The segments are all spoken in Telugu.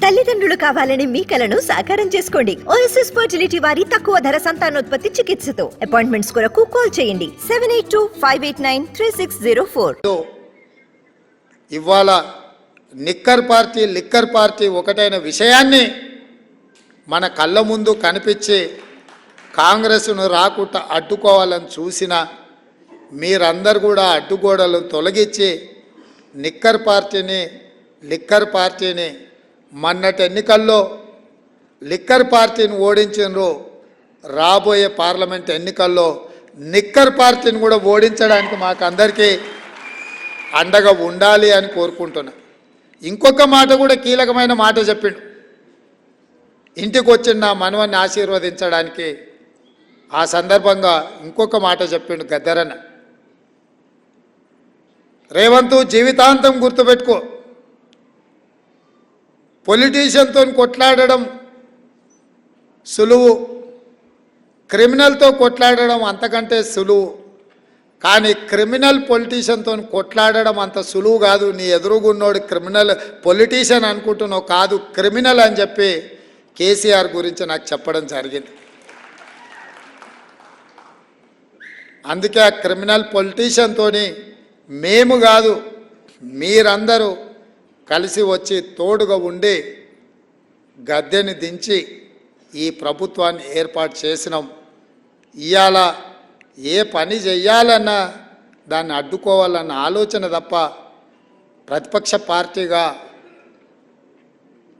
తల్లిదండ్రులు కావాలని మీ కలను సాకారం చేసుకోండి. ఓఎస్ఎస్ ఫర్టిలిటీ వారి తక్కువ ధర సంతానోత్పత్తి చికిత్సతో అపాయింట్మెంట్స్ కొరకు కాల్ చేయండి 7825893604. ఇవాళ లిక్కర్ పార్టీ ఒకటైన విషయాన్ని మన కళ్ళ ముందు కనిపించి కాంగ్రెస్ను రాకుండా అడ్డుకోవాలని చూసిన మీరందరూ కూడా అడ్డుగోడలు తొలగించి లిక్కర్ పార్టీని మొన్నటి ఎన్నికల్లో లిక్కర్ పార్టీని ఓడించినారు. రాబోయే పార్లమెంట్ ఎన్నికల్లో లిక్కర్ పార్టీని కూడా ఓడించడానికి మాకు అందరికీ అండగా ఉండాలి అని కోరుకుంటున్నా. ఇంకొక మాట కూడా కీలకమైన మాట చెప్పిండు. ఇంటికి వచ్చిన నా మనవన్ని ఆశీర్వదించడానికి ఆ సందర్భంగా ఇంకొక మాట చెప్పిండు గద్దరన్న. రేవంత్ జీవితాంతం గుర్తుపెట్టుకో, పొలిటీషియన్తో కొట్లాడడం సులువు, క్రిమినల్తో కొట్లాడడం అంతకంటే సులువు. కానీ క్రిమినల్ పొలిటీషియన్తో కొట్లాడడం అంత సులువు కాదు. నీ ఎదురుగున్నోడు క్రిమినల్ పొలిటీషియన్ అనుకుంటున్నావు, కాదు క్రిమినల్ అని చెప్పి కేసీఆర్ గురించి నాకు చెప్పడం జరిగింది. అందుకే ఆ క్రిమినల్ పొలిటీషియన్తో మేము కాదు మీరందరూ కలిసి వచ్చి తోడుగా ఉండి గద్దెని దించి ఈ ప్రభుత్వాన్ని ఏర్పాటు చేసినాం. ఇవాళ ఏ పని చెయ్యాలన్నా దాన్ని అడ్డుకోవాలన్న ఆలోచన తప్ప ప్రతిపక్ష పార్టీగా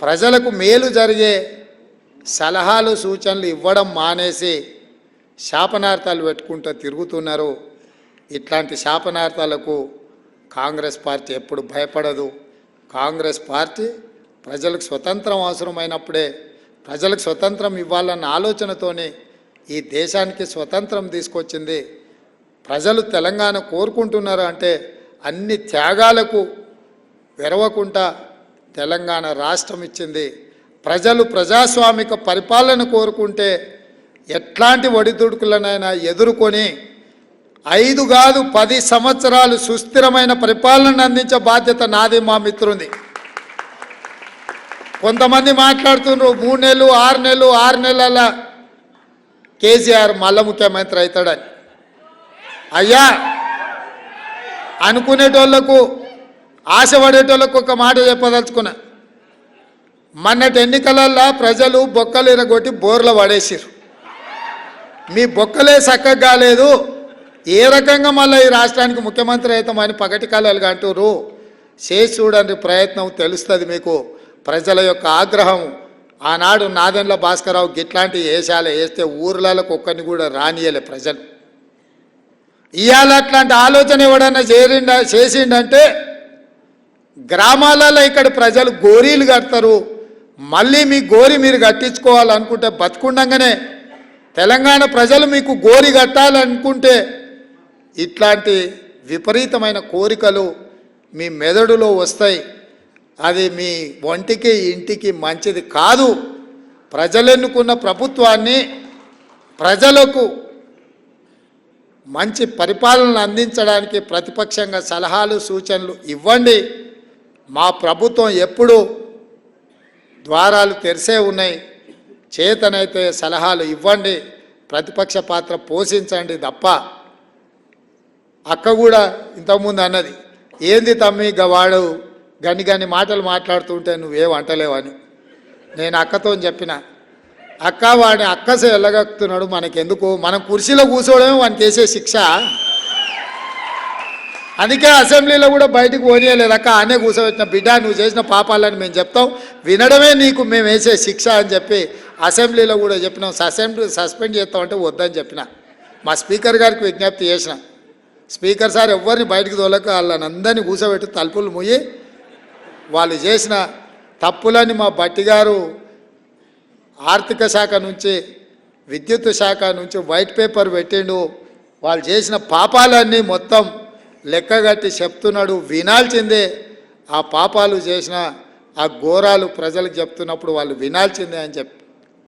ప్రజలకు మేలు జరిగే సలహాలు సూచనలు ఇవ్వడం మానేసి శాపనార్థాలు పెట్టుకుంటూ తిరుగుతున్నారు. ఇట్లాంటి శాపనార్థాలకు కాంగ్రెస్ పార్టీ ఎప్పుడు భయపడదు. కాంగ్రెస్ పార్టీ ప్రజలకు స్వతంత్రం అవసరమైనప్పుడే ప్రజలకు స్వతంత్రం ఇవ్వాలన్న ఆలోచనతోనే ఈ దేశానికి స్వతంత్రం తీసుకొచ్చింది. ప్రజలు తెలంగాణ కోరుకుంటున్నారు అంటే అన్ని త్యాగాలకు వెరవకుండా తెలంగాణ రాష్ట్రం ఇచ్చింది. ప్రజలు ప్రజాస్వామిక పరిపాలన కోరుకుంటే ఎట్లాంటి ఒడిదుడుకులనైనా ఎదుర్కొని 5 కాదు 10 సంవత్సరాలు సుస్థిరమైన పరిపాలన అందించే బాధ్యత నాది, మా మిత్రుంది. కొంతమంది మాట్లాడుతున్నారు 3 నెలలు 6 నెలల కేసీఆర్ మళ్ళా ముఖ్యమంత్రి అవుతాడని. అయ్యా, అనుకునేటోళ్లకు ఆశపడేటోళ్ళకు ఒక మాట చెప్పదలుచుకున్నా. మొన్నటి ఎన్నికలల్లో ప్రజలు బొక్కలు ఇరగొట్టి బోర్ల పడేసారు. మీ బొక్కలే చక్కగా కాలేదు, ఏ రకంగా మళ్ళీ ఈ రాష్ట్రానికి ముఖ్యమంత్రి అవుతామని పగటి కాలాలుగా అంటారు. చేసి చూడండి ప్రయత్నం, తెలుస్తుంది మీకు ప్రజల యొక్క ఆగ్రహం. ఆనాడు నాదెండ్ల భాస్కరరావు గిట్లాంటి వేషాలు వేస్తే ఊర్లకు ఒక్కరిని కూడా రానియలే ప్రజలు. ఇవాళ అట్లాంటి ఆలోచన ఎవడన్నా చేసిండంటే గ్రామాలలో ఇక్కడ ప్రజలు గోరీలు కడతారు. మళ్ళీ మీ గోరి మీరు కట్టించుకోవాలనుకుంటే బతుకుండగానే తెలంగాణ ప్రజలు మీకు గోరి కట్టాలనుకుంటే ఇట్లాంటి విపరీతమైన కోరికలు మీ మెదడులో వస్తాయి. అది మీ ఒంటికి ఇంటికి మంచిది కాదు. ప్రజలెన్నుకున్న ప్రభుత్వాన్ని ప్రజలకు మంచి పరిపాలన అందించడానికి ప్రతిపక్షంగా సలహాలు సూచనలు ఇవ్వండి. మా ప్రభుత్వం ఎప్పుడు ద్వారాలు తెరిసే ఉన్నాయి. చేతనైతే సలహాలు ఇవ్వండి, ప్రతిపక్ష పాత్ర పోషించండి తప్ప. అక్క కూడా ఇంతకుముందు అన్నది, ఏంది తమ్మి వాడు గని మాటలు మాట్లాడుతుంటే నువ్వేం అంటలేవని. నేను అక్కతో చెప్పిన, అక్క వాడిని అక్కసే వెళ్ళగక్కుతున్నాడు, మనకెందుకు, మనం కుర్చీలో కూర్చోవడమే వానికి వేసే శిక్ష. అందుకే అసెంబ్లీలో కూడా బయటకు పోనీయలేదు అక్క, ఆనే కూర్చోబెట్టిన. బిడ్డ నువ్వు చేసిన పాపాలని మేము చెప్తాం, వినడమే నీకు మేము వేసే శిక్ష అని చెప్పి అసెంబ్లీలో కూడా చెప్పినాం. సస్పెండ్ చేస్తామంటే వద్దని చెప్పిన. మా స్పీకర్ గారికి విజ్ఞప్తి చేసిన, స్పీకర్ సార్ ఎవరిని బయటకు తోలక వాళ్ళని అందరినీ కూర్చోబెట్టి తలుపులు మూయి వాళ్ళు చేసిన తప్పులని మా బట్టి గారు ఆర్థిక శాఖ నుంచి విద్యుత్ శాఖ నుంచి వైట్ పేపర్ పెట్టిండు. వాళ్ళు చేసిన పాపాలన్నీ మొత్తం లెక్కగట్టి చెప్తున్నాడు, వినాల్సిందే. ఆ పాపాలు చేసిన ఆ ఘోరాలు ప్రజలకు చెప్తున్నప్పుడు వాళ్ళు వినాల్సిందే అని చెప్పి